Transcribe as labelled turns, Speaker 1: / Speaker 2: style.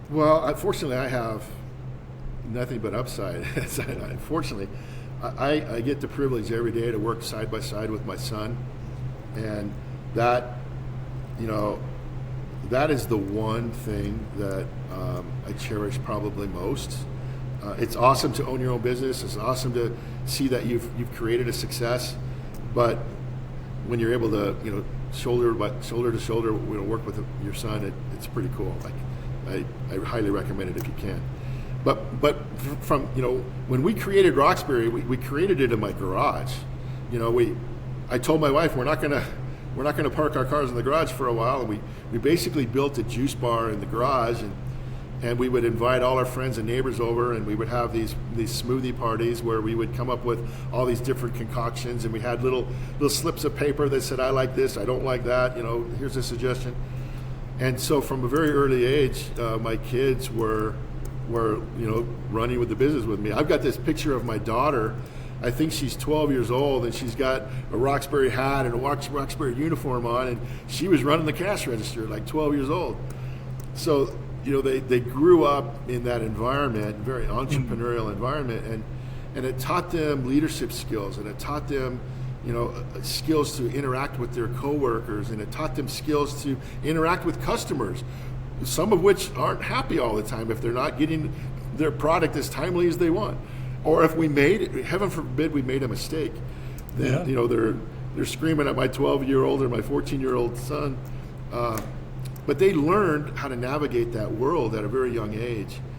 Speaker 1: Well, unfortunately, I have nothing but upside. Unfortunately, I get the privilege every day to work side by side with my son, and that, you know, that is the one thing that I cherish probably most. It's awesome to own your own business. It's awesome to see that you've created a success, but when you're able to, shoulder to shoulder, work with your son, it's pretty cool. Like, I highly recommend it if you can. But from when we created Roxberry, we created it in my garage. I told my wife we're not gonna park our cars in the garage for a while. And we basically built a juice bar in the garage, and we would invite all our friends and neighbors over, and we would have these smoothie parties where we would come up with all these different concoctions, and we had little slips of paper that said, I like this, I don't like that, here's a suggestion. And so from a very early age, my kids were running with the business with me. I've got this picture of my daughter. I think she's 12 years old, and she's got a Roxberry hat and a Roxberry uniform on, and she was running the cash register like 12 years old. So they grew up in that environment, very entrepreneurial environment, and it taught them leadership skills, and it taught them skills to interact with their coworkers, and it taught them skills to interact with customers, some of which aren't happy all the time if they're not getting their product as timely as they want. Or if heaven forbid, we made a mistake, then they're screaming at my 12-year-old or my 14-year-old son. But they learned how to navigate that world at a very young age.